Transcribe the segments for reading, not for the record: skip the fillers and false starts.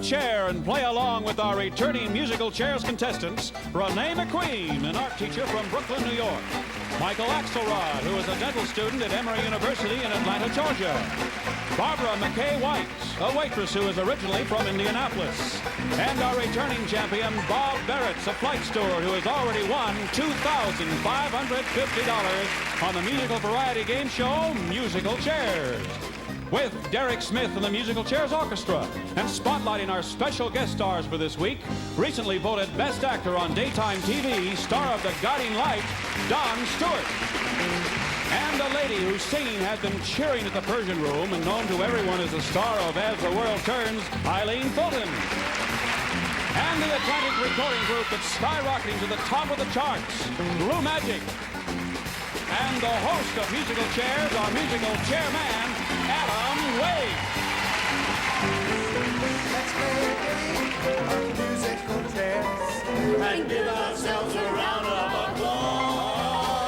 chair and play along with our returning musical chairs contestants, Renee McQueen, an art teacher from Brooklyn, New York. Michael Axelrod, who is a dental student at Emory University in Atlanta, Georgia. Barbara McKay White, a waitress who is originally from Indianapolis. And our returning champion, Bob Barrett's a flight steward who has already won $2,550 on the musical variety game show, Musical Chairs. With Derek Smith and the Musical Chairs Orchestra, and spotlighting our special guest stars for this week, recently voted Best Actor on Daytime TV, star of The Guiding Light, Don Stewart. And a lady whose singing had them cheering at the Persian Room and known to everyone as the star of As the World Turns, Eileen Fulton. And the Atlantic recording group that's skyrocketing to the top of the charts, Blue Magic. And the host of Musical Chairs, our musical chairman, Adam Wade. Let's play a game of musical chairs and give ourselves a round of applause.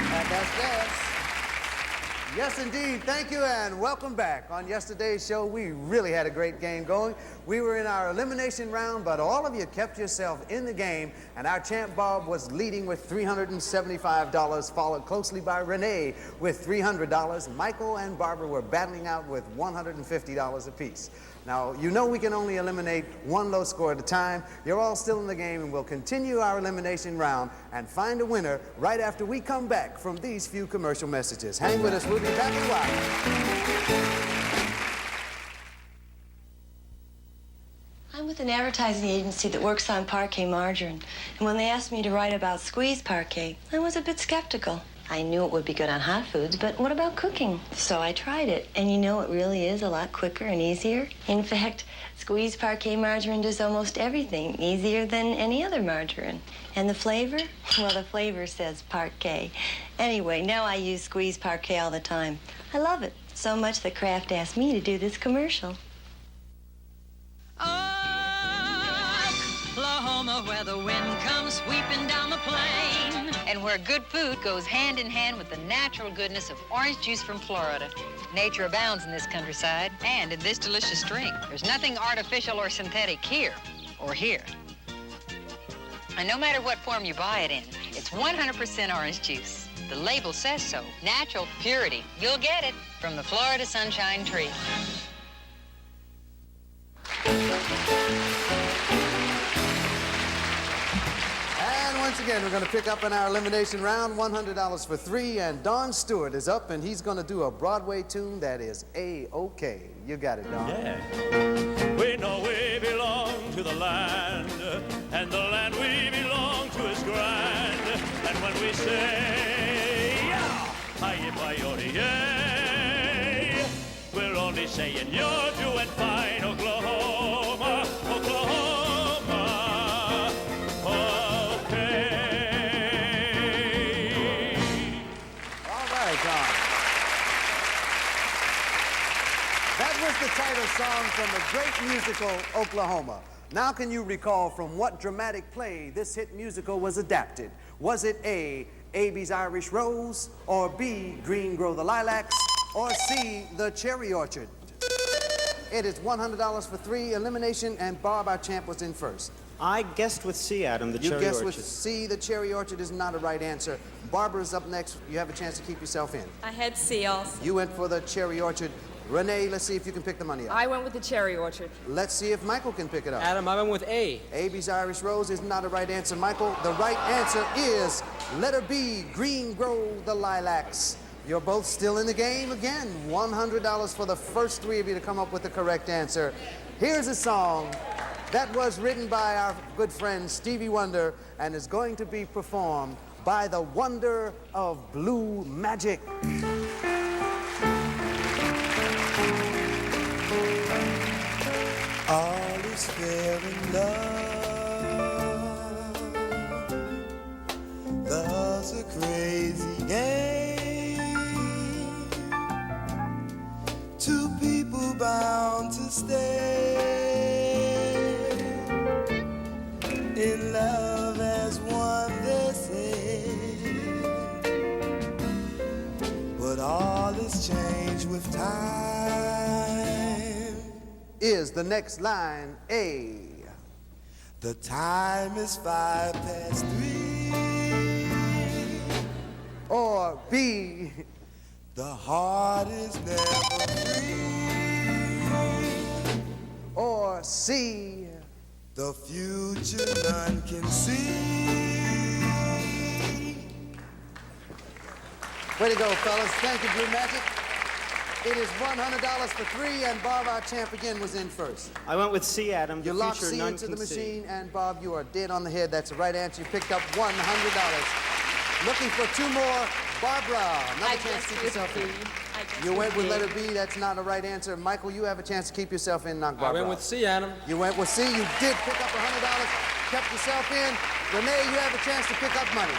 And that's that. Yes, indeed. Thank you, and welcome back. On yesterday's show, we really had a great game going. We were in our elimination round, but all of you kept yourself in the game, and our champ Bob was leading with $375, followed closely by Renee with $300. Michael and Barbara were battling out with $150 apiece. Now, you know we can only eliminate one low score at a time. You're all still in the game, and we'll continue our elimination round and find a winner right after we come back from these few commercial messages. Hang with us. We'll be back in a while. I'm with an advertising agency that works on Parkay margarine. And when they asked me to write about squeezed Parkay, I was a bit skeptical. I knew it would be good on hot foods, but what about cooking? So I tried it, and you know it really is a lot quicker and easier. In fact, squeezed Parkay margarine does almost everything easier than any other margarine. And the flavor? Well, the flavor says Parkay. Anyway, now I use squeezed Parkay all the time. I love it so much that Kraft asked me to do this commercial. Oklahoma, where the wind comes sweeping down the plain, and where good food goes hand in hand with the natural goodness of orange juice from Florida. Nature abounds in this countryside and in this delicious drink. There's nothing artificial or synthetic here or here. And no matter what form you buy it in, it's 100% orange juice. The label says so. Natural purity. You'll get it from the Florida Sunshine Tree. And once again, we're going to pick up in our elimination round, $100 for three, and Don Stewart is up, and he's going to do a Broadway tune that is A-OK. You got it, Don. Yeah. We know we belong to the land, and the land we belong to is grand. And when we say, yeah, hi-yi-bi-yo-di-yay, we're only saying you're doing fine, Oklahoma, Oklahoma, okay. All right, Don. That was the title song from the great musical Oklahoma. Now can you recall from what dramatic play this hit musical was adapted? Was it A, Abe's Irish Rose, or B, Green Grow the Lilacs, or C, The Cherry Orchard? It is $100 for three, elimination, and Bob, our champ, was in first. I guessed with C, Adam, the cherry orchard. You guessed with C, the cherry orchard is not a right answer. Barbara's up next. You have a chance to keep yourself in. I had C also. You went for the cherry orchard. Renee, let's see if you can pick the money up. I went with the cherry orchard. Let's see if Michael can pick it up. Adam, I went with A. Abe's Irish Rose is not a right answer, Michael. The right answer is letter B, Green Grow the Lilacs. You're both still in the game again. $100 for the first three of you to come up with the correct answer. Here's a song that was written by our good friend Stevie Wonder and is going to be performed by the wonder of Blue Magic. All is fair in love. Love's a crazy game. Two people bound to stay in love as one, they say. But all is changed with time. Is the next line A? The time is 3:05. Or B? The heart is never free. Or C? The future none can see. Way to go, fellas. Thank you, Blue Magic. It is $100 for 3, and Bob, our champ, again, was in first. I went with C, Adam. You The locked future C none into can the see. machine, and Bob, you are dead on the head. That's the right answer. You picked up $100. Looking for 2 more. Barbara, another chance to keep yourself in. You went with letter B. That's not a right answer. Michael, you have a chance to keep yourself in. Knock Barbara I went with C, Adam. You went with C. You did pick up $100. Kept yourself in. Renee, you have a chance to pick up money.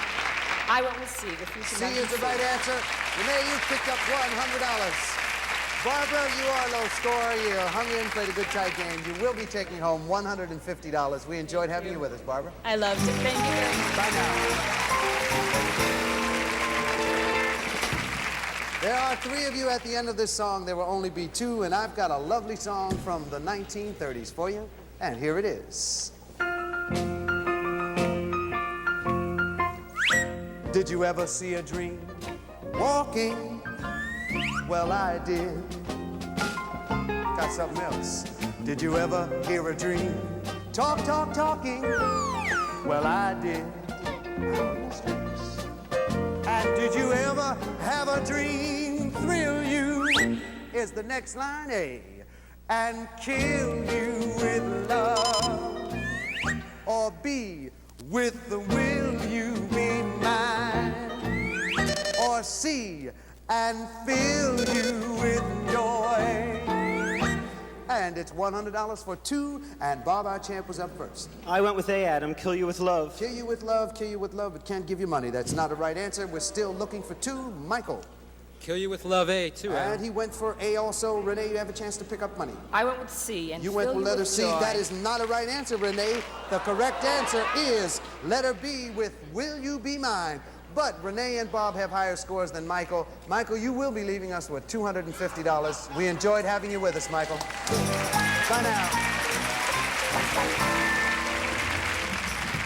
I went with C. The future C is the right answer. Renee, you picked up $100. Barbara, you are a low scorer. You hung in, played a good tight game. You will be taking home $150. We enjoyed having you with us, Barbara. I loved it. Thank you very much. Bye now. There are 3 of you at the end of this song. There will only be 2, and I've got a lovely song from the 1930s for you, and here it is. Did you ever see a dream walking? Well, I did. Got something else. Did you ever hear a dream talking? Well, I did. And did you ever have a dream thrill you? Is the next line A? And kill you with love? Or B? With the will you be mine? Or C? And fill you with joy? And it's $100 for 2, and Bob, our champ, was up first. I went with A, Adam. Kill you with love. Kill you with love, but can't give you money. That's not a right answer. We're still looking for 2. Michael. Kill you with love, A, too, Adam. And he went for A also. Renee, you have a chance to pick up money. I went with C. And You went fill with letter C. joy. That is not a right answer, Renee. The correct answer is letter B with Will You Be Mine? But Renee and Bob have higher scores than Michael. Michael, you will be leaving us with $250. We enjoyed having you with us, Michael. Bye now.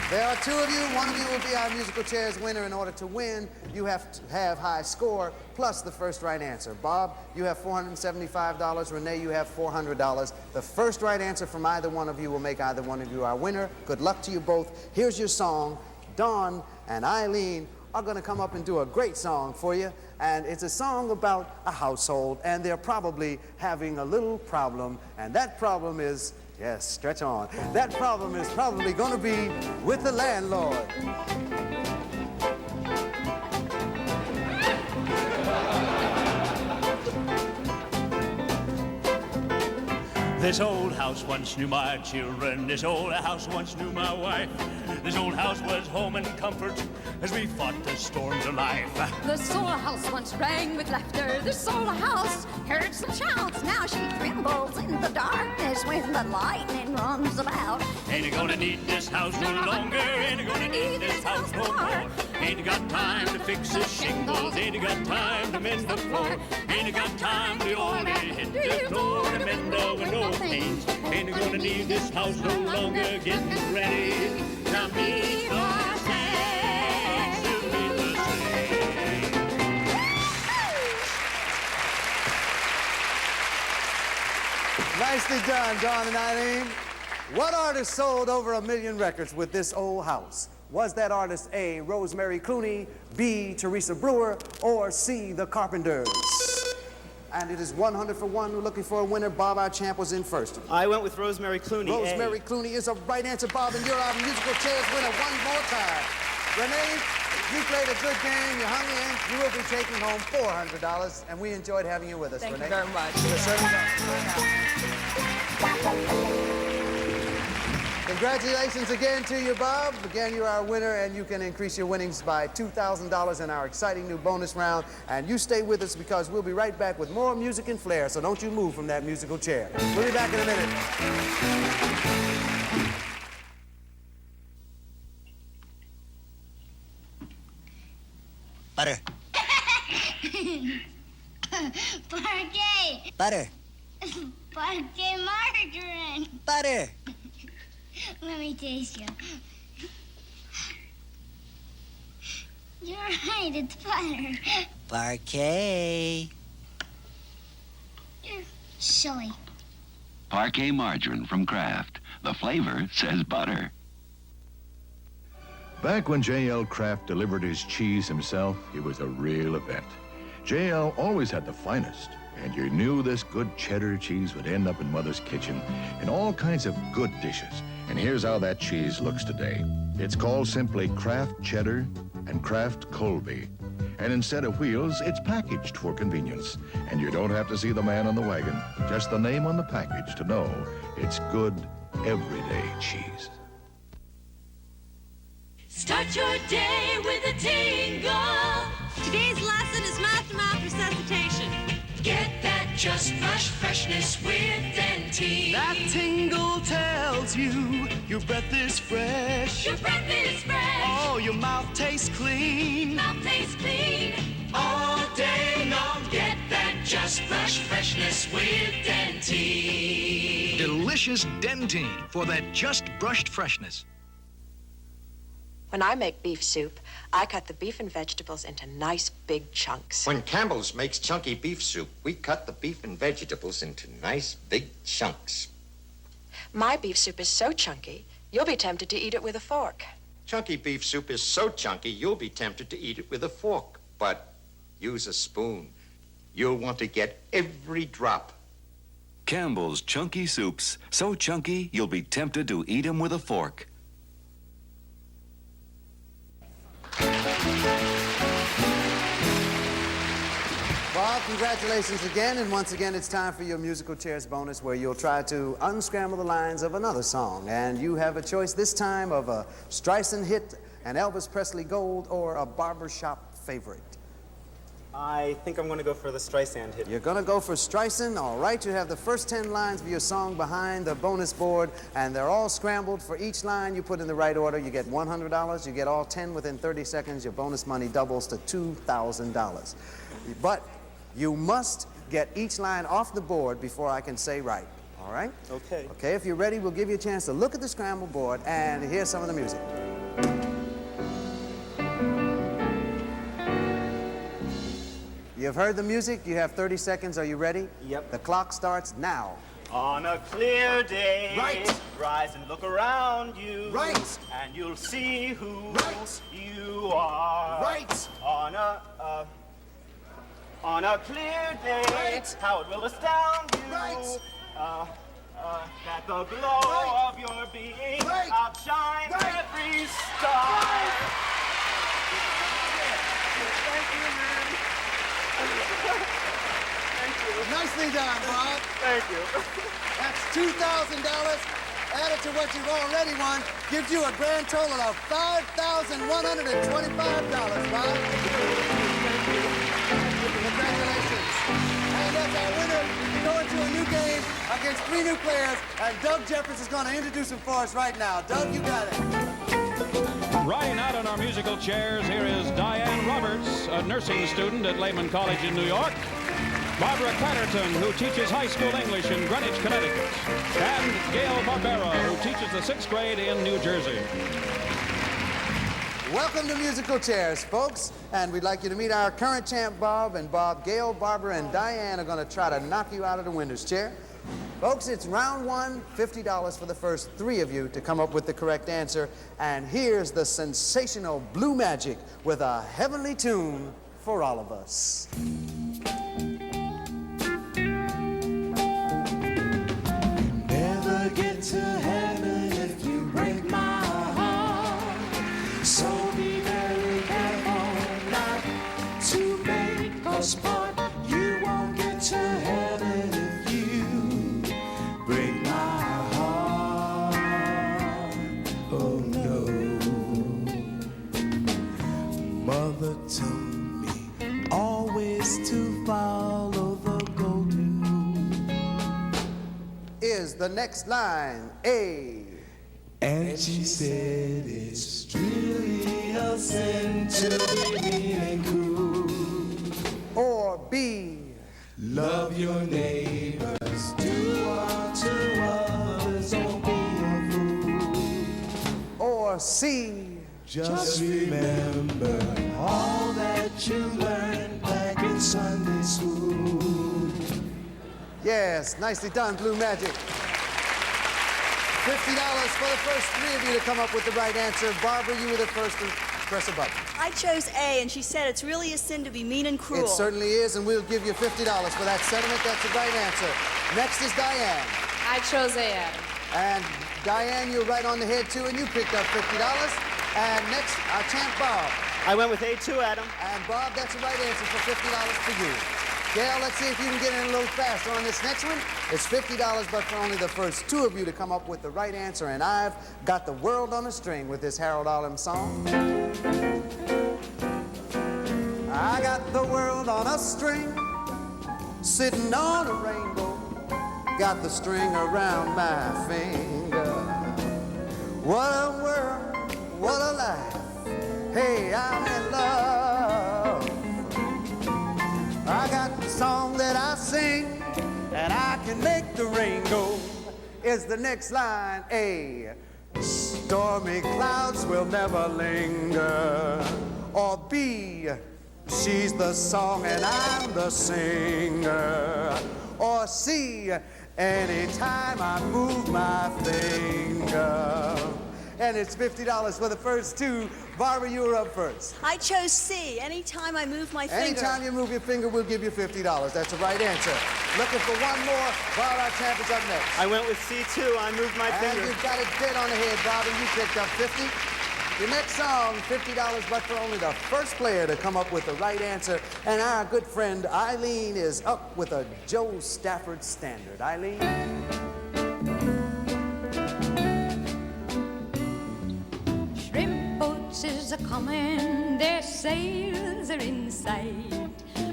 There are 2 of you. One of you will be our musical chairs winner. In order to win, you have to have high score plus the first right answer. Bob, you have $475. Renee, you have $400. The first right answer from either one of you will make either one of you our winner. Good luck to you both. Here's your song. Dawn and Eileen are going to come up and do a great song for you. And it's a song about a household, and they're probably having a little problem. And that problem is, yes, stretch on. That problem is probably going to be with the landlord. This old house once knew my children. This old house once knew my wife. This old house was home and comfort as we fought the storms of life. This old house once rang with laughter. This old house heard some shouts. Now she trembles in the darkness when the lightning runs about. Ain't you gonna need this house no longer? Ain't you gonna need this house no more? Ain't you got time to fix the shingles? Ain't you got time to mend the floor? Ain't you got time to only hit the floor to mend the window panes? Ain't you gonna need this house no longer? Getting ready to meet our saints to meet the saints. Nicely done, Dawn and Eileen. What artist sold over 1 million records with this old house? Was that artist A, Rosemary Clooney, B, Teresa Brewer, or C, the Carpenters? And it is 100 for 1. We're looking for a winner. Bob, our champ, was in first. I went with Rosemary Clooney. Rosemary Clooney is a right answer, Bob, and you're our musical chairs winner one more time. Renee, you played a good game. You hung in. You will be taking home $400, and we enjoyed having you with us, Thank Renee. you very much. Yes, sir. Congratulations again to you, Bob. Again, you're our winner, and you can increase your winnings by $2,000 in our exciting new bonus round. And you stay with us because we'll be right back with more music and flair, so don't you move from that musical chair. We'll be back in a minute. Butter. Parkay. Butter. Parkay margarine. Butter. Let me taste you. You're right, it's butter. Parkay. You're silly. Parkay margarine from Kraft. The flavor says butter. Back when J.L. Kraft delivered his cheese himself, it was a real event. J.L. always had the finest, and you knew this good cheddar cheese would end up in Mother's kitchen in all kinds of good dishes. And here's how that cheese looks today. It's called simply Kraft Cheddar and Kraft Colby. And instead of wheels, it's packaged for convenience. And you don't have to see the man on the wagon, just the name on the package to know it's good, everyday cheese. Start your day with a tingle. Today's lesson is mouth-to-mouth resuscitation. Get that just fresh freshness with Dentyne. That tingle tells you your breath is fresh. Your breath is fresh. Oh, your mouth tastes clean. Mouth tastes clean. All day long. Get that just fresh freshness with Dentyne. Delicious Dentyne for that just brushed freshness. When I make beef soup, I cut the beef and vegetables into nice big chunks. When Campbell's makes chunky beef soup, we cut the beef and vegetables into nice big chunks. My beef soup is so chunky, you'll be tempted to eat it with a fork. Chunky beef soup is so chunky, you'll be tempted to eat it with a fork. But use a spoon. You'll want to get every drop. Campbell's chunky soups. So chunky, you'll be tempted to eat them with a fork. Bob, congratulations again, and once again it's time for your musical chairs bonus, where you'll try to unscramble the lines of another song, and you have a choice this time of a Streisand hit, an Elvis Presley gold, or a barbershop favorite. I think I'm going to go for the Streisand hit. You're going to go for Streisand? All right, you have the first 10 lines of your song behind the bonus board, and they're all scrambled. For each line you put in the right order, you get $100. You get all 10 within 30 seconds. Your bonus money doubles to $2,000. But you must get each line off the board before I can say right. All right? Okay. Okay, if you're ready, we'll give you a chance to look at the scramble board and hear some of the music. You've heard the music. You have 30 seconds. Are you ready? Yep. The clock starts now. On a clear day, Right. rise and look around you. Right. And you'll see who Right. you are. Right. On a clear day, Right. how it will astound you. Right. That the glow Right. of your being Right. outshines Right. every star. Thank you, man. Thank you. Nicely done, Bob. Thank you. That's $2,000 added to what you've already won, gives you a grand total of $5,125, Bob. Congratulations. And that's our winner. We go into a new game against 3 new players, and Doug Jeffers is going to introduce them for us right now. Doug, you got it. Riding out on our musical chairs, here is Diane Roberts, a nursing student at Lehman College in New York. Barbara Catterton, who teaches high school English in Greenwich, Connecticut. And Gail Barbera, who teaches the 6th grade in New Jersey. Welcome to Musical Chairs, folks. And we'd like you to meet our current champ, Bob. And Bob, Gail, Barbara, and Diane are going to try to knock you out of the winner's chair. Folks, it's round 1, $50 for the first 3 of you to come up with the correct answer. And here's the sensational Blue Magic with a heavenly tune for all of us. Never get to heaven if you break my heart. So be very careful not to make us part. You won't get to heaven if you break my heart. Oh no. Mother told me always to follow the golden rule. Is the next line A? And she said it's really a sin to be mean and cruel. Or B? Love your neighbors Or C. Just remember all that you learned back in Sunday school. Yes, nicely done, Blue Magic. $50 for the first three of you to come up with the right answer. Barbara, you were the first to press a button. I chose A, and she said it's really a sin to be mean and cruel. It certainly is, and we'll give you $50 for that sentiment. That's the right answer. Next is Diane. I chose A, Adam. And Diane, you're right on the head, too, and you picked up $50. And next, our champ, Bob. I went with A too, Adam. And Bob, that's the right answer for $50 for you. Gail, let's see if you can get in a little faster on this next one. It's $50, but for only the first two of you to come up with the right answer. And I've got the world on a string with this Harold Arlen song. I got the world on a string, sitting on a rainbow. Got the string around my finger. What a world, what a life. Hey, I'm in love. I got the song that I sing, and I can make the rain go. Is the next line A? Stormy clouds will never linger. Or B? She's the song and I'm the singer. Or C? Anytime I move my finger. And it's $50 for the first two. Barbara, you were up first. I chose C. Anytime I move my finger. Anytime you move your finger, we'll give you $50. That's the right answer. Looking for one more. Bob, our champ, is up next. I went with C too. I moved my finger. And you got it dead on the head, Bobby. You picked up 50. Your next song, $50, but for only the first player to come up with the right answer. And our good friend Eileen is up with a Joe Stafford standard. Eileen? Shrimp boats is a-comin', their sails are in sight.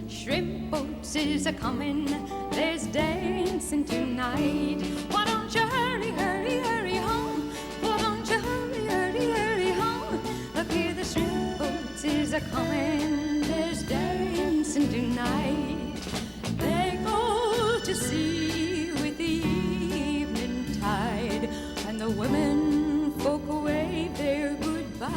Shrimp boats is a-comin', there's dancing tonight. Why don't you hurry, hurry, hurry home? Why don't you hurry, hurry, hurry home? Look here, the shrimp boats is a-comin', there's dancing tonight. They go to sea with the evening tide, and the women folk wave their goodbye.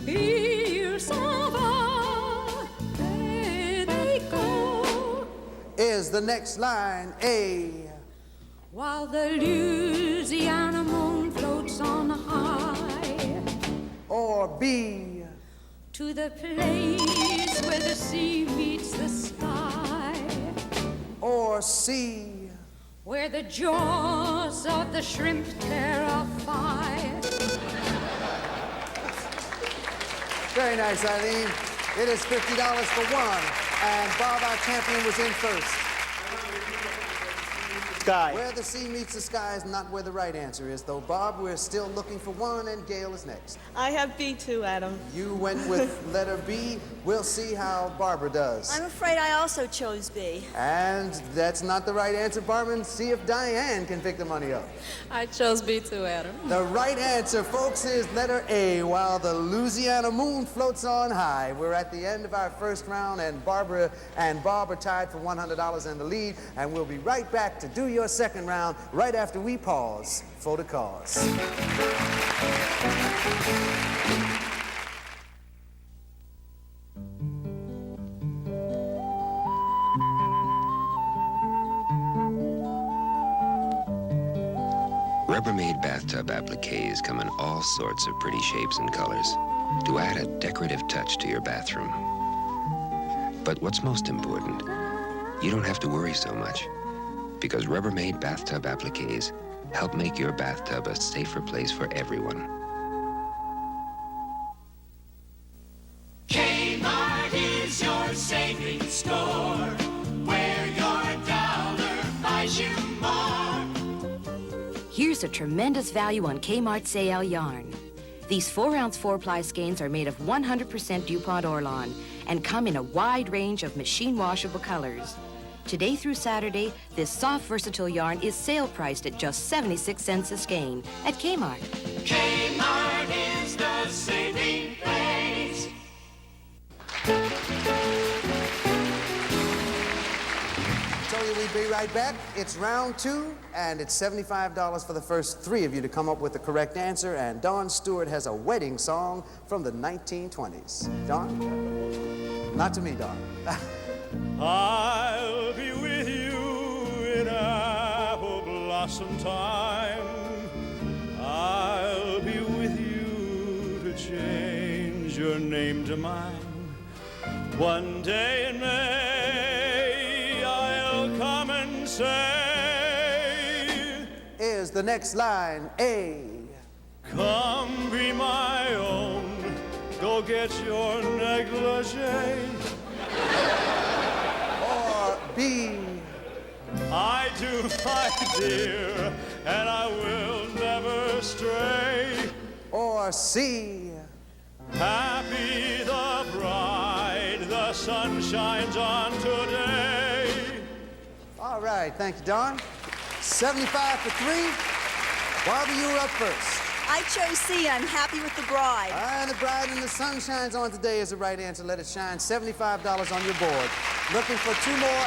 Here so far, there they go. Is the next line A? While the Louisiana moon floats on high. Or B? To the place where the sea meets the sky. Or C? Where the jaws of the shrimp terrify. Very nice, Eileen. It is $50 for one. And Bob, our champion, was in first. Sky. Where the sea meets the sky is not where the right answer is, though. Bob, we're still looking for one, and Gail is next. I have B too, Adam. You went with letter B. We'll see how Barbara does. I'm afraid I also chose B. And that's not the right answer, Barbara. And see if Diane can pick the money up. I chose B too, Adam. The right answer, folks, is letter A. While the Louisiana moon floats on high. We're at the end of our first round, and Barbara and Bob are tied for $100 in the lead. And we'll be right back to do your second round right after we pause for the cause. Rubbermaid bathtub appliques come in all sorts of pretty shapes and colors to add a decorative touch to your bathroom. But what's most important, you don't have to worry so much, because Rubbermaid bathtub appliques help make your bathtub a safer place for everyone. Kmart is your savings store, where your dollar buys you more. Here's a tremendous value on Kmart sale yarn. These 4-ounce 4-ply skeins are made of 100% DuPont Orlon and come in a wide range of machine washable colors. Today through Saturday, this soft, versatile yarn is sale priced at just 76 cents a skein at Kmart. Kmart is the saving place. So you we'd be right back. It's round 2, and it's $75 for the first 3 of you to come up with the correct answer. And Don Stewart has a wedding song from the 1920s. Don? Not to me, Don. I'll be with you in apple blossom time. I'll be with you to change your name to mine. One day in May, I'll come and say, Is the next line A? Come be my own, go get your negligee. Or B? I do, my dear, and I will never stray. Or C? Happy the bride, the sun shines on today. All right, thank you, Don. 75 for 3. Barbara, you were up first. I chose C. I'm happy with the bride. And the bride and the sun shines on today is the right answer. Let it shine. $75 on your board. Looking for 2 more.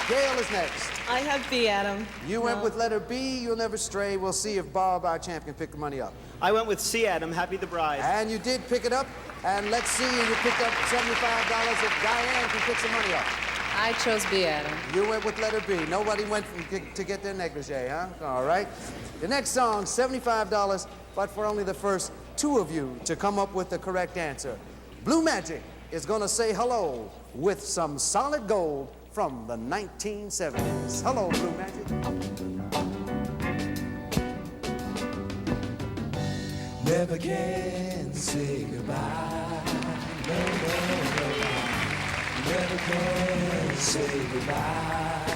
Gail is next. I have B, Adam. You went with letter B. You'll never stray. We'll see if Bob, our champ, can pick the money up. I went with C, Adam. Happy the bride. And you did pick it up. And let's see, you picked up $75 if Diane can pick some money up. I chose B, Adam. You went with letter B. Nobody went to get their negligee, huh? All right. The next song, $75, but for only the first 2 of you to come up with the correct answer. Blue Magic is going to say hello with some solid gold from the 1970s. Hello, Blue Magic. Never can say goodbye. No, no, no. Never can say goodbye.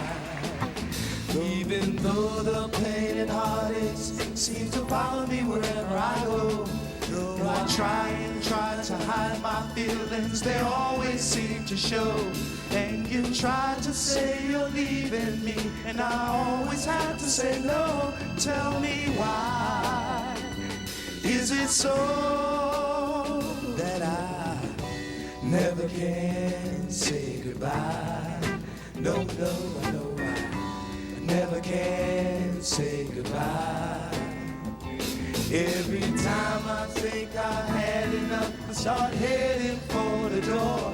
Even though the pain and heartaches seem to follow me wherever I go. Though I try to hide my feelings, they always seem to show. And you try to say you're leaving me, and I always have to say no. Tell me why. Is it so that I never can say goodbye? No, no, no, I never can say goodbye. Every time I think I had enough, I start heading for the door.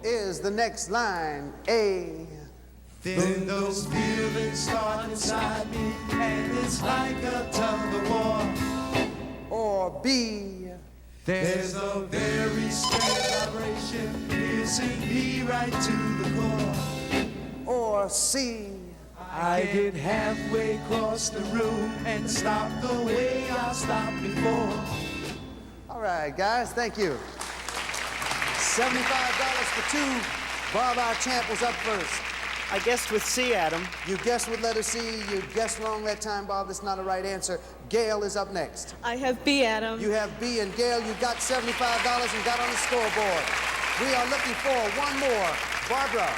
Is the next line A? Then those feelings start inside me, and it's like a tug of war. Or B? There's a very strange vibration piercing me right to the core. Or C? I get halfway across the room and stop the way I stopped before. All right, guys, thank you. $75 for 2. Bob, our champ, was up first. I guessed with C, Adam. You guessed with letter C. You guessed wrong that time, Bob. That's not a right answer. Gail is up next. I have B, Adam. You have B, and Gail, you got $75 and got on the scoreboard. We are looking for 1 more. Barbara.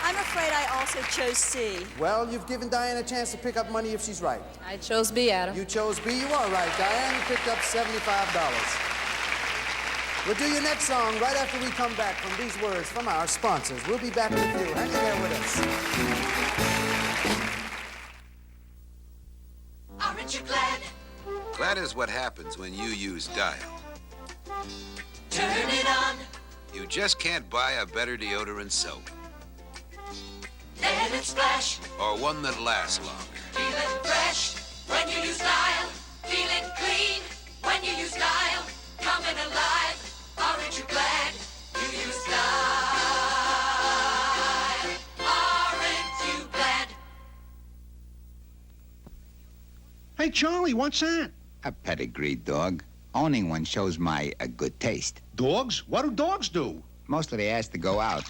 I'm afraid I also chose C. Well, you've given Diane a chance to pick up money if she's right. I chose B, Adam. You chose B. You are right, Diane. You picked up $75. We'll do your next song right after we come back from these words from our sponsors. We'll be back with you. Hang in there with us. Aren't you glad? Glad is what happens when you use Dial. Turn it on. You just can't buy a better deodorant soap. Let it splash. Or one that lasts longer. Feeling fresh when you use Dial. Feeling clean when you use Dial. Coming alive. Aren't you glad you use Dial? Aren't you glad? Hey, Charlie, what's that? A pedigreed dog. Owning one shows my good taste. Dogs? What do dogs do? Mostly they ask to go out.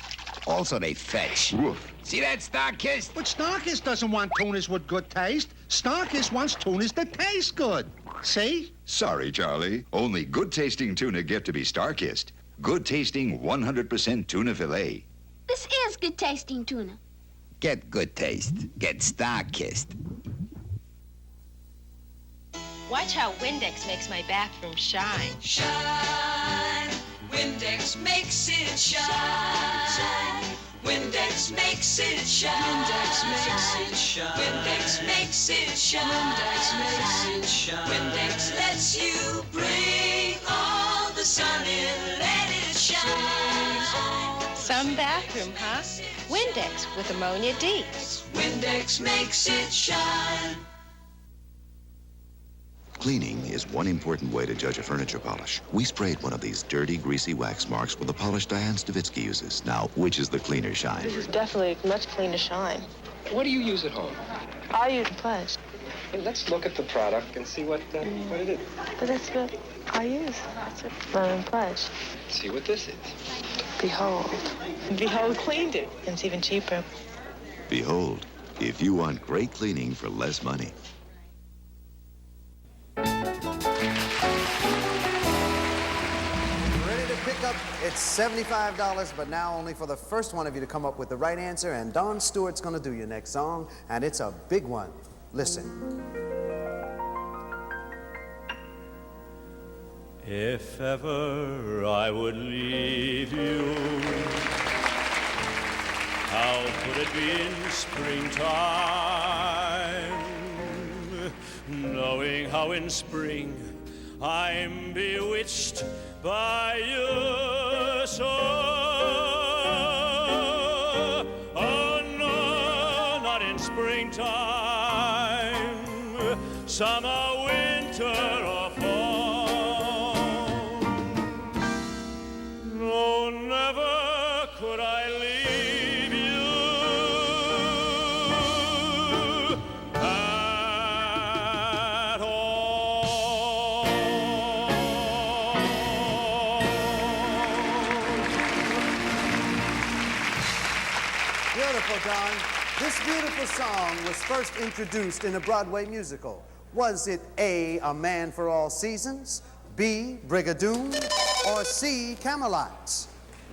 Also, they fetch. Woof. See that, Starkist? But Starkist doesn't want tunas with good taste. Starkist wants tunas that taste good. See? Sorry, Charlie. Only good-tasting tuna get to be Starkist. Good-tasting 100% tuna fillet. This is good tasting tuna. Get good taste. Get Starkist. Watch how Windex makes my bathroom shine. Shine. Windex makes it shine. Windex makes it shine. Windex makes it shine. Windex makes it shine. Windex makes it shine. Windex lets you bring all the sun in. Let it shine. Some bathroom, huh? Windex with ammonia D. Windex makes it shine. Cleaning is one important way to judge a furniture polish. We sprayed one of these dirty, greasy wax marks with the polish Diane Stavitsky uses. Now, which is the cleaner shine? This is definitely a much cleaner shine. What do you use at home? I use Pledge. Hey, let's look at the product and see what it is. But that's what I use. That's what Lemon Pledge. See what this is. Behold. Behold cleaned it. And it's even cheaper. Behold, if you want great cleaning for less money. Pick up, it's $75, but now only for the first one of you to come up with the right answer, and Don Stewart's gonna do your next song, and it's a big one. Listen. If ever I would leave you, how could it be in springtime, knowing how in spring I'm bewitched by your soul. Oh no, not in springtime, summer, winter, or fall. No, never could I leave you at all. Beautiful, Don. This beautiful song was first introduced in a Broadway musical. Was it A, A Man for All Seasons, B, Brigadoon, or C, Camelot?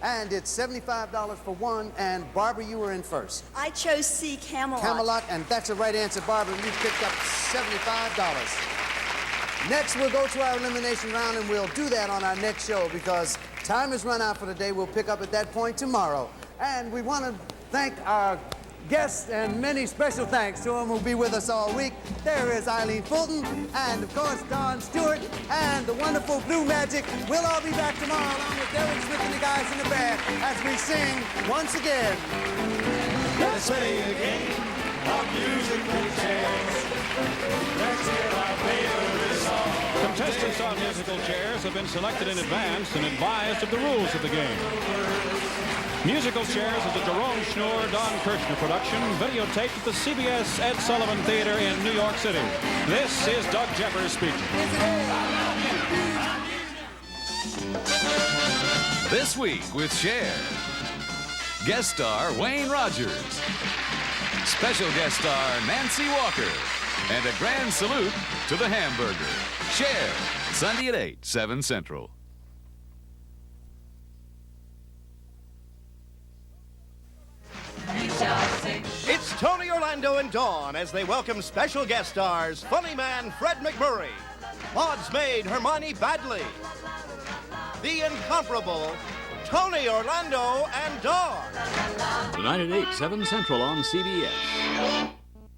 And it's $75 for one, and Barbara, you were in first. I chose C, Camelot. Camelot, and that's the right answer, Barbara. You picked up $75. Next, we'll go to our elimination round, and we'll do that on our next show because time has run out for the day. We'll pick up at that point tomorrow. And we want to thank our guests and many special thanks to them who'll be with us all week. There is Eileen Fulton and, of course, Don Stewart and the wonderful Blue Magic. We'll all be back tomorrow along with Derek Smith and the guys in the band as we sing once again. Let's play a game of musical chairs. Let's hear our favorite song. Contestants on musical chairs have been selected in advance and advised of the rules of the game. Musical Chairs is a Jerome Schnur, Don Kirshner production, videotaped at the CBS Ed Sullivan Theater in New York City. This is Doug Jeffers speaking. This week with Cher. Guest star Wayne Rogers. Special guest star Nancy Walker. And a grand salute to the hamburger. Cher, Sunday at 8, 7 Central. It's Tony Orlando and Dawn as they welcome special guest stars, funny man Fred McMurray, Maud's maid Hermione Badley, the incomparable Tony Orlando and Dawn. Tonight at 8, 7 Central on CBS.